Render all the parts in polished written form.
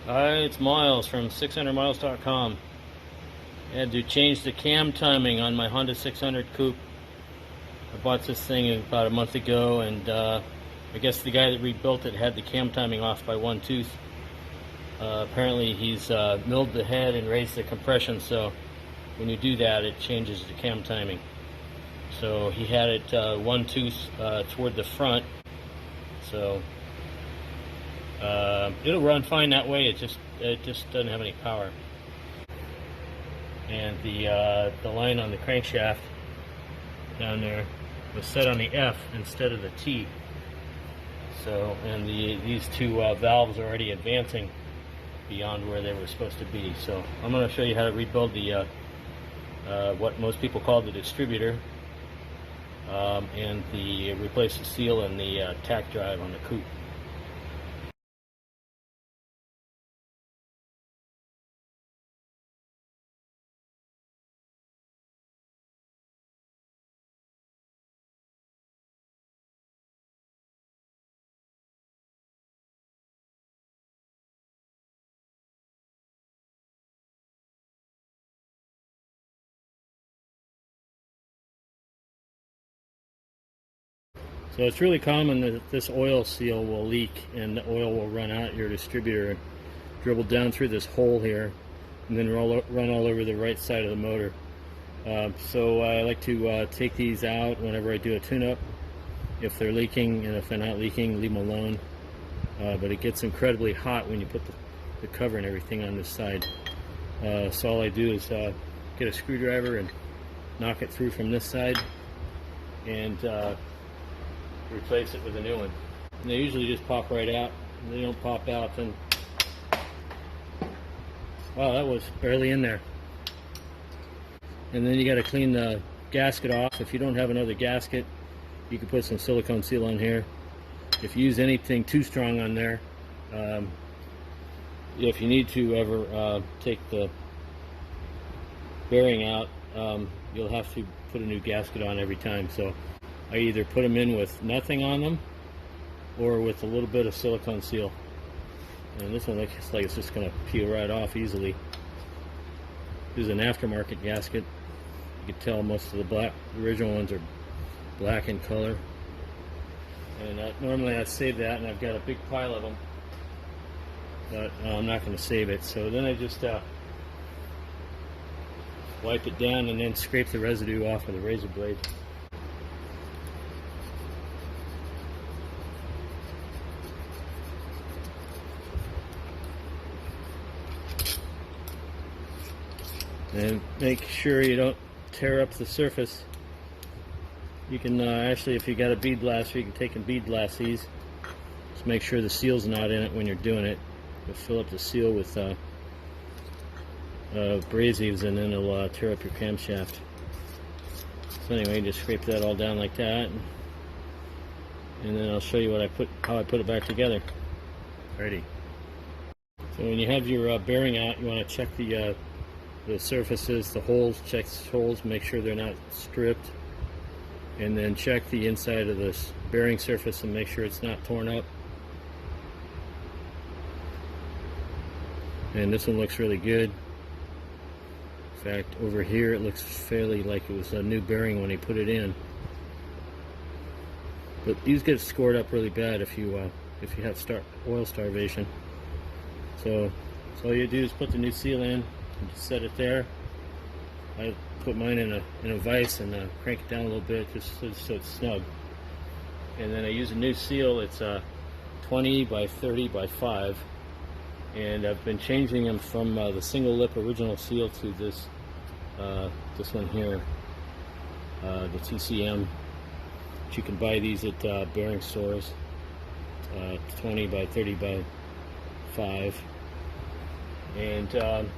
Hi, it's Miles from 600miles.com. I had to change the cam timing on my Honda 600 coupe. I bought this thing about a month ago, and I guess the guy that rebuilt it had the cam timing off by one tooth. Apparently he's milled the head and raised the compression, so when you do that it changes the cam timing. So he had it one tooth toward the front, so it'll run fine that way. It just doesn't have any power. And the line on the crankshaft down there was set on the F instead of the T. So, and these two valves are already advancing beyond where they were supposed to be. So I'm going to show you how to rebuild the what most people call the distributor, and replace the seal and the tack drive on the coupe. So it's really common that this oil seal will leak and the oil will run out your distributor and dribble down through this hole here and then run all over the right side of the motor. So I like to take these out whenever I do a tune-up if they're leaking, and if they're not leaking, leave them alone. But it gets incredibly hot when you put the cover and everything on this side. So all I do is get a screwdriver and knock it through from this side and replace it with a new one. And they usually just pop right out. If they don't pop out, then wow, that was barely in there. And then you got to clean the gasket off. If you don't have another gasket, you can put some silicone seal on here. If you use anything too strong on there, if you need to ever take the bearing out, you'll have to put a new gasket on every time. So I either put them in with nothing on them or with a little bit of silicone seal. And this one looks like it's just going to peel right off easily. This is an aftermarket gasket. You can tell most of the original ones are black in color. And normally I save that, and I've got a big pile of them, but I'm not going to save it. So then I just wipe it down and then scrape the residue off with a razor blade. And make sure you don't tear up the surface. You can actually, if you got a bead blaster, you can take and bead blast these. Just make sure the seal's not in it when you're doing it. You'll fill up the seal with abrasives, and then it'll tear up your camshaft. So anyway, just scrape that all down like that, and then I'll show you how I put it back together. Ready. So when you have your bearing out, you want to check the surfaces, the holes. Check the holes, make sure they're not stripped, and then check the inside of this bearing surface and make sure it's not torn up. And this one looks really good. In fact, over here it looks fairly like it was a new bearing when he put it in. But these get scored up really bad if you have oil starvation. So all you do is put the new seal in and just set it there. I put mine in a vise and crank it down a little bit just so it's snug. And then I use a new seal. It's 20 by 30 by 5. And I've been changing them from the single lip original seal to this one here, the TCM. But you can buy these at bearing stores. 20 by 30 by 5. And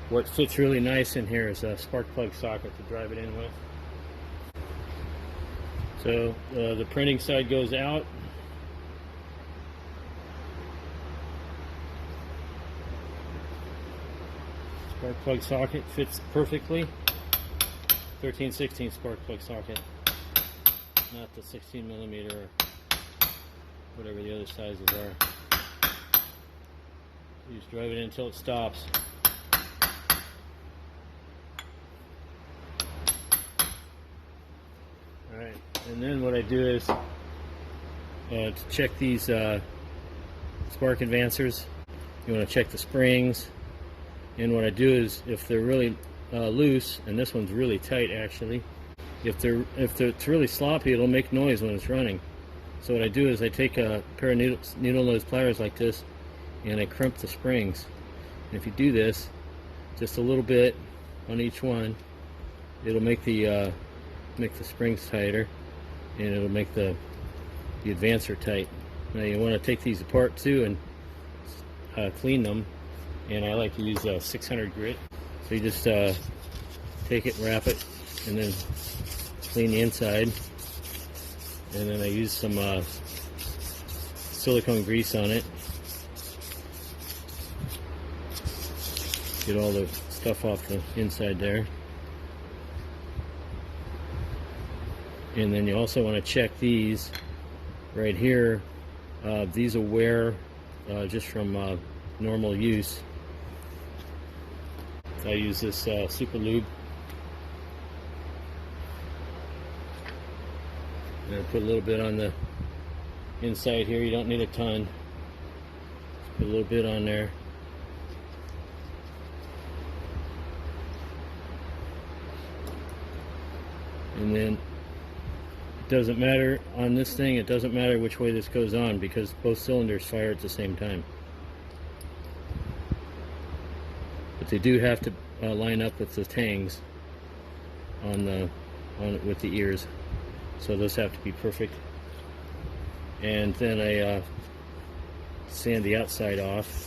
what fits really nice in here is a spark plug socket to drive it in with. So the printing side goes out. Spark plug socket fits perfectly. 13/16 spark plug socket, not the 16mm or whatever the other sizes are. You just drive it in until it stops. Alright, and then what I do is to check these spark advancers, you want to check the springs, and what I do is if they're really loose, and this one's really tight actually, if it's really sloppy, it'll make noise when it's running. So what I do is I take a pair of needle nose pliers like this and I crimp the springs. And if you do this just a little bit on each one, it'll make the springs tighter, and it'll make the advancer tight. Now you want to take these apart too and clean them, and I like to use 600 grit. So you just take it, wrap it, and then clean the inside, and then I use some silicone grease on it. Get all the stuff off the inside there. And then you also want to check these right here. These will wear just from normal use. I use this super lube. And I put a little bit on the inside here. You don't need a ton. Just put a little bit on there. And then it doesn't matter on this thing, it doesn't matter which way this goes on because both cylinders fire at the same time. But they do have to line up with the tangs with the ears. So those have to be perfect. And then I sand the outside off.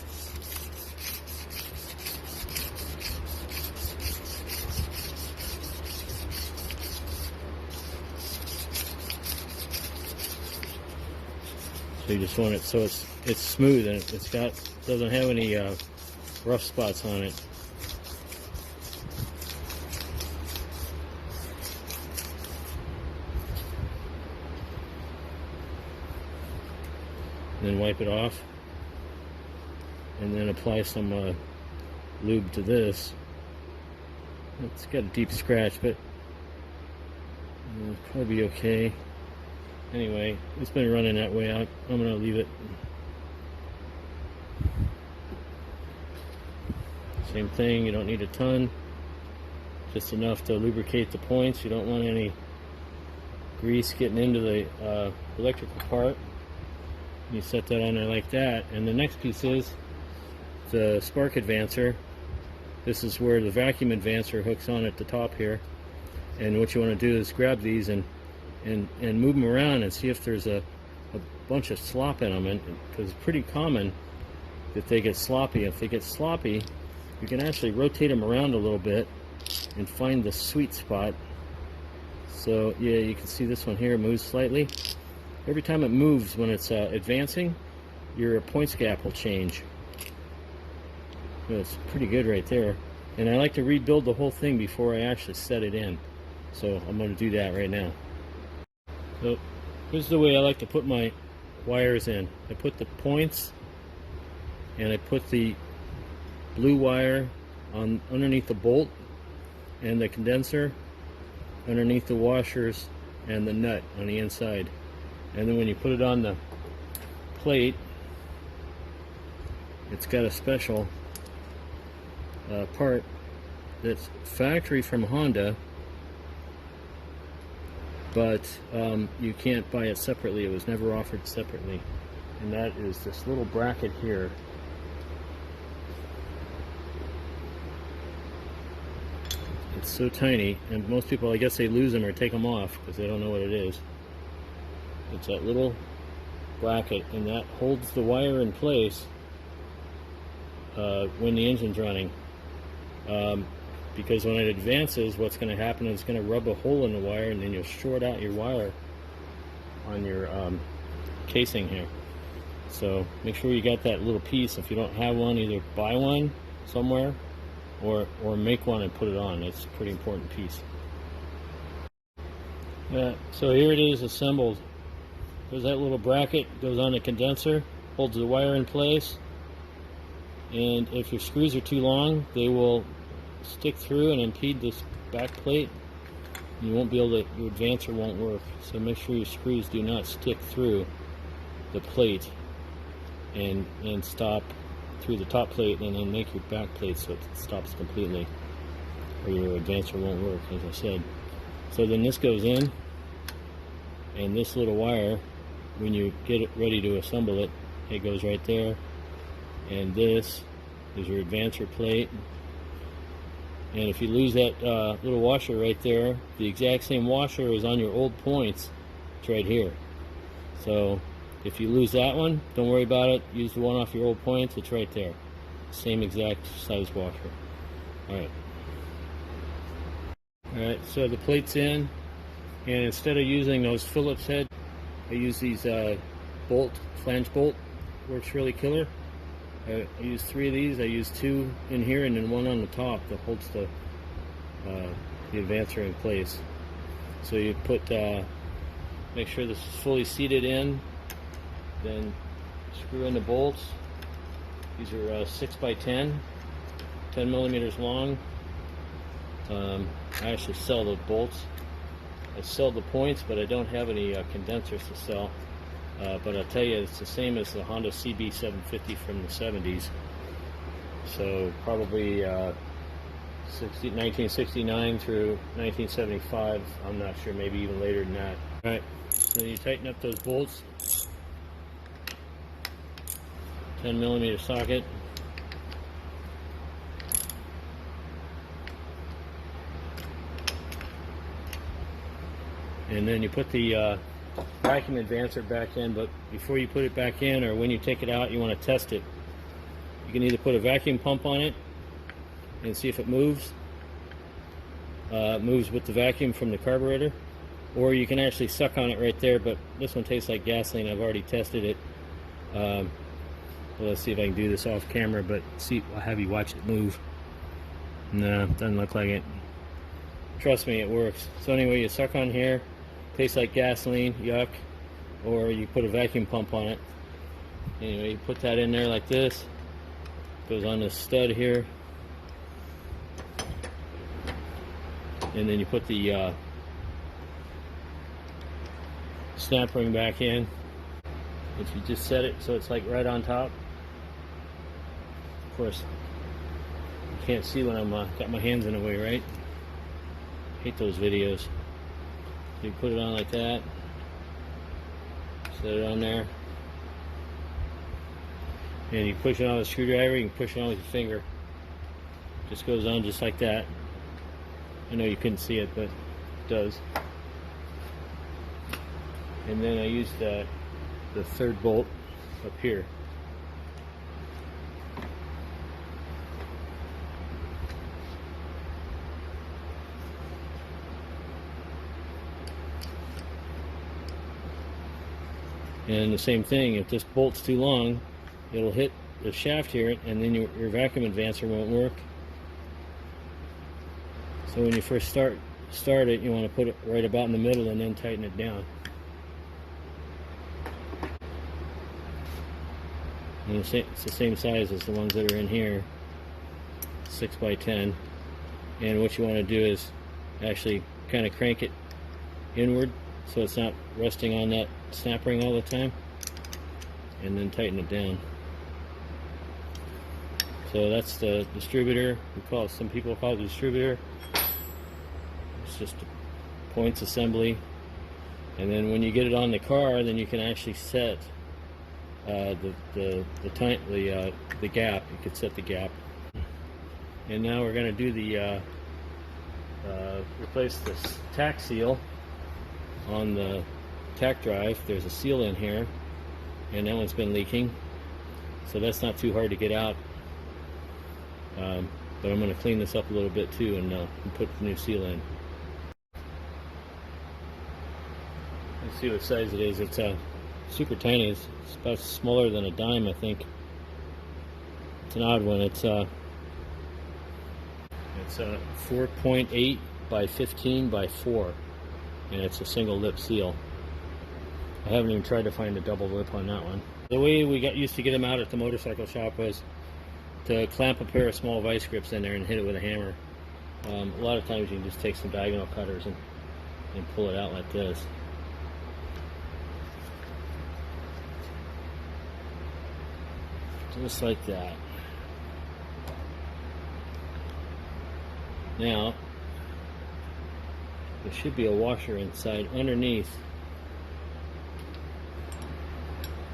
So you just want it so it's smooth and doesn't have any rough spots on it. Then wipe it off, and then apply some lube to this. It's got a deep scratch, but it'll probably be okay. Anyway, it's been running that way. I'm going to leave it. Same thing, you don't need a ton, just enough to lubricate the points. You don't want any grease getting into the electrical part. You set that on there like that, and the next piece is the spark advancer. This is where the vacuum advancer hooks on at the top here, and what you want to do is grab these and move them around and see if there's a bunch of slop in them, because it's pretty common that they get sloppy. If they get sloppy, you can actually rotate them around a little bit and find the sweet spot. So yeah, you can see this one here moves slightly. Every time it moves when it's advancing, your points gap will change. So it's pretty good right there. And I like to rebuild the whole thing before I actually set it in. So I'm going to do that right now. So here's the way I like to put my wires in. I put the points and I put the blue wire underneath the bolt and the condenser underneath the washers and the nut on the inside. And then when you put it on the plate, it's got a special part that's factory from Honda, but you can't buy it separately. It was never offered separately, and that is this little bracket here. It's so tiny, and most people, I guess, they lose them or take them off because they don't know what it is. It's that little bracket, and that holds the wire in place when the engine's running. Because when it advances, what's going to happen is it's going to rub a hole in the wire, and then you'll short out your wire on your casing here. So make sure you got that little piece. If you don't have one, either buy one somewhere or make one and put it on. It's a pretty important piece. So here it is assembled. There's that little bracket, goes on the condenser, holds the wire in place, and if your screws are too long, they will stick through and impede this back plate. You won't be able to, your advancer won't work. So make sure your screws do not stick through the plate and stop through the top plate, and then make your back plate so it stops completely, or your advancer won't work, as I said. So then this goes in, and this little wire, when you get it ready to assemble it, it goes right there, and this is your advancer plate. And if you lose that little washer right there, the exact same washer is on your old points. It's right here. So if you lose that one, don't worry about it. Use the one off your old points. It's right there. Same exact size washer. Alright. Alright, so the plate's in, and instead of using those Phillips head, I use these flange bolt. Works really killer. I use 3 of these. I use 2 in here and then 1 on the top that holds the advancer in place. So you put, make sure this is fully seated in, then screw in the bolts. These are 6x10, 10 millimeters long. I actually sell the bolts. I sell the points, but I don't have any condensers to sell. But I'll tell you, it's the same as the Honda CB750 from the 70s. So probably 1969 through 1975. I'm not sure, maybe even later than that. Alright, so you tighten up those bolts. 10 millimeter socket. And then you put the vacuum advancer back in, but before you put it back in, or when you take it out, you want to test it. You can either put a vacuum pump on it and see if it moves. Moves with the vacuum from the carburetor, or you can actually suck on it right there, but this one tastes like gasoline. I've already tested it. Well, let's see if I can do this off camera, but see, I'll have you watch it move. No, doesn't look like it. Trust me, it works. So anyway, you suck on here, tastes like gasoline, yuck, or you put a vacuum pump on it. Anyway, you put that in there like this, goes on the stud here, and then you put the snap ring back in. If you just set it so it's like right on top. Of course, you can't see when I'm got my hands in the way, right? Hate those videos. You put it on like that, set it on there, and you push it on with a screwdriver. You can push it on with your finger. Just goes on just like that. I know you couldn't see it, but it does. And then I used the 3rd bolt up here. And the same thing, if this bolt's too long, it'll hit the shaft here, and then your vacuum advancer won't work. So when you first start it, you want to put it right about in the middle and then tighten it down. And it's the same size as the ones that are in here, 6x10. And what you want to do is actually kind of crank it inward so it's not resting on that snap ring all the time, and then tighten it down. So that's the distributor. Some people call it the distributor. It's just a points assembly. And then when you get it on the car, then you can actually set the gap. You could set the gap. And now we're going to do the replace the tack seal on the tack drive. There's a seal in here, and that one's been leaking, so that's not too hard to get out. But I'm going to clean this up a little bit too, and put the new seal in. Let's see what size it is. It's super tiny. It's about smaller than a dime, I think. It's an odd one. It's 4.8 by 15 by 4, and it's a single lip seal. I haven't even tried to find a double lip on that one. The way we used to get them out at the motorcycle shop was to clamp a pair of small vice grips in there and hit it with a hammer. A lot of times you can just take some diagonal cutters and pull it out like this. Just like that. Now, there should be a washer inside underneath.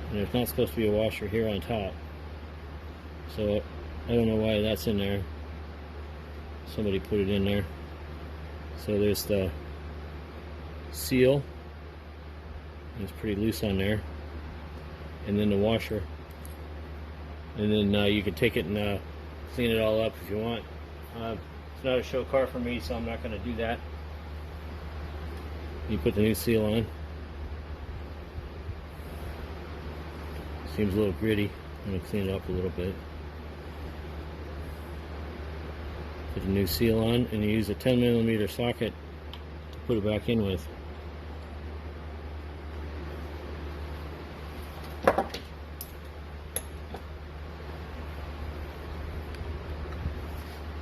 And there's not supposed to be a washer here on top. So, I don't know why that's in there. Somebody put it in there. So there's the seal. It's pretty loose on there. And then the washer. And then you can take it and clean it all up if you want. It's not a show car for me, so I'm not going to do that. You put the new seal on. Seems a little gritty. I'm going to clean it up a little bit. Put the new seal on, and you use a 10mm socket to put it back in with.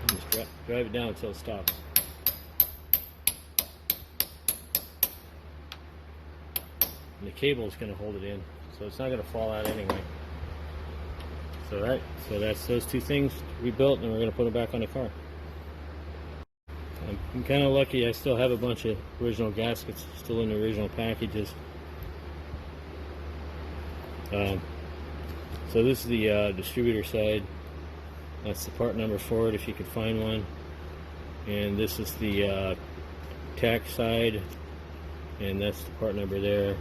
Just drive it down until it stops. And the cable is going to hold it in, so it's not going to fall out anyway. So that's those two things rebuilt, and we're going to put them back on the car. I'm kind of lucky. I still have a bunch of original gaskets still in the original packages. So this is the distributor side. That's the part number for it, if you could find one. And this is the tack side, and that's the part number there,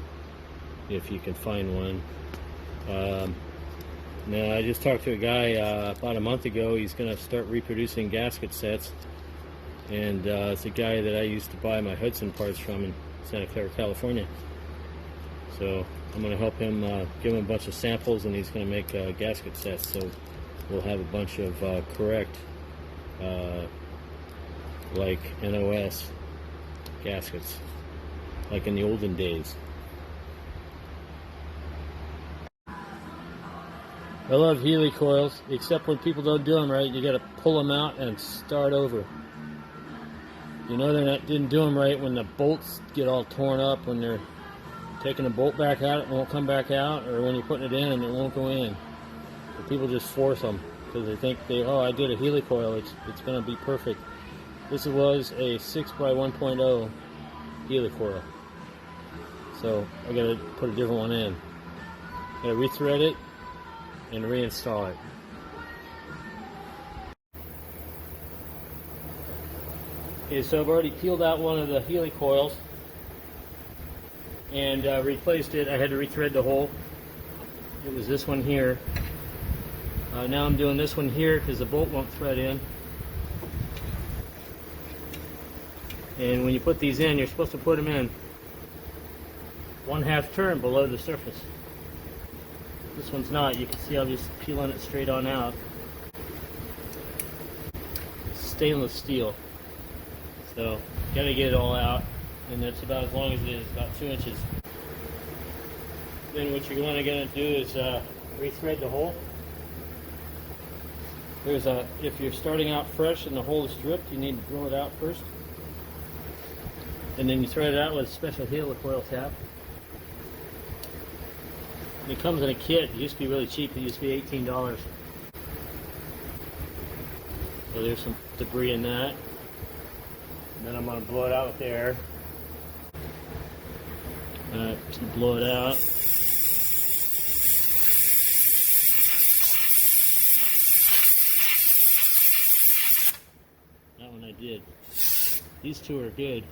if you can find one. Now, I just talked to a guy about a month ago. He's going to start reproducing gasket sets, and it's a guy that I used to buy my Hudson parts from in Santa Clara, California. So I'm going to help him, give him a bunch of samples, and he's going to make gasket sets. So we'll have a bunch of correct, like NOS gaskets, like in the olden days. I love Healy coils, except when people don't do them right, you got to pull them out and start over. You know didn't do them right when the bolts get all torn up, when they're taking the bolt back out, it won't come back out, or when you're putting it in and it won't go in. So people just force them because they think oh, I did a Healy coil, it's going to be perfect. This was a 6x1.0 Healy coil, so I got to put a different one in. I got to rethread it and reinstall it. Okay, so I've already peeled out one of the Healy coils and replaced it. I had to rethread the hole. It was this one here. Now I'm doing this one here because the bolt won't thread in. And when you put these in, you're supposed to put them in 1/2 turn below the surface. This one's not. You can see I'm just peeling it straight on out. Stainless steel. So, gotta get it all out. And that's about as long as it is, about 2 inches. Then what you're gonna do is rethread the hole. If you're starting out fresh and the hole is stripped, you need to drill it out first. And then you thread it out with a special Healy coil tap. It comes in a kit. It used to be really cheap. It used to be $18. So there's some debris in that. And then I'm going to blow it out with air. Just blow it out. That one I did. These two are good.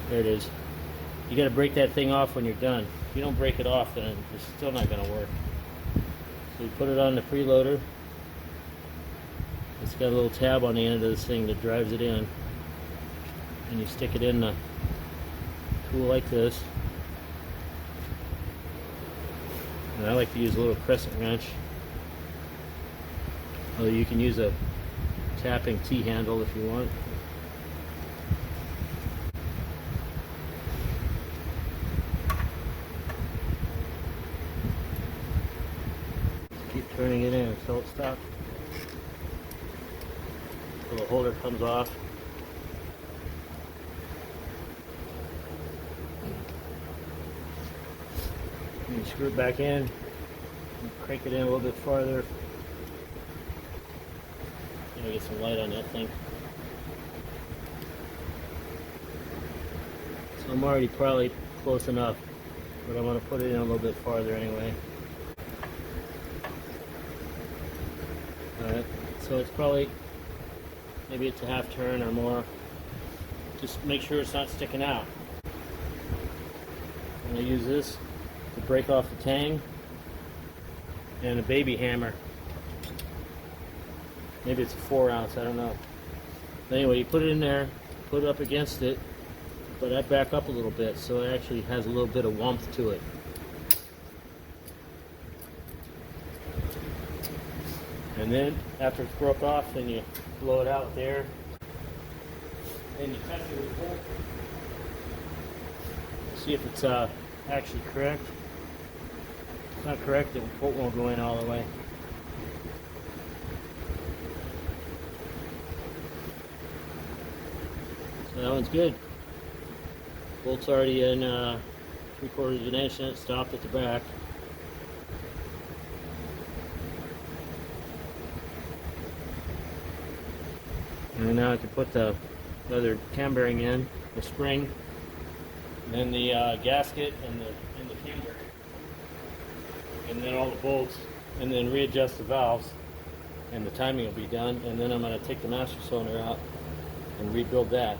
There it is. You got to break that thing off when you're done. If you don't break it off, then it's still not going to work. So you put it on the preloader. It's got a little tab on the end of this thing that drives it in. And you stick it in the tool like this. And I like to use a little crescent wrench. Although you can use a tapping T-handle if you want. Keep turning it in until it stops. So the holder comes off. And you screw it back in. And crank it in a little bit farther. Get some light on that thing. So I'm already probably close enough, but I'm going to put it in a little bit farther anyway. Alright, so it's probably, maybe it's a half turn or more. Just make sure it's not sticking out. I'm going to use this to break off the tang and a baby hammer. Maybe it's a 4 ounce, I don't know. But anyway, you put it in there, put it up against it, but I back up a little bit so it actually has a little bit of warmth to it. And then after it's broke off, then you blow it out with air. Then you test it with a bolt. See if it's actually correct. If it's not correct, the bolt won't go in all the way. So that one's good. Bolt's already in 3/4 of an inch, and it stopped at the back. And now I can put the other cam bearing in, the spring, and then the gasket and the cam bearing, and then all the bolts, and then readjust the valves, and the timing will be done. And then I'm going to take the master cylinder out and rebuild that.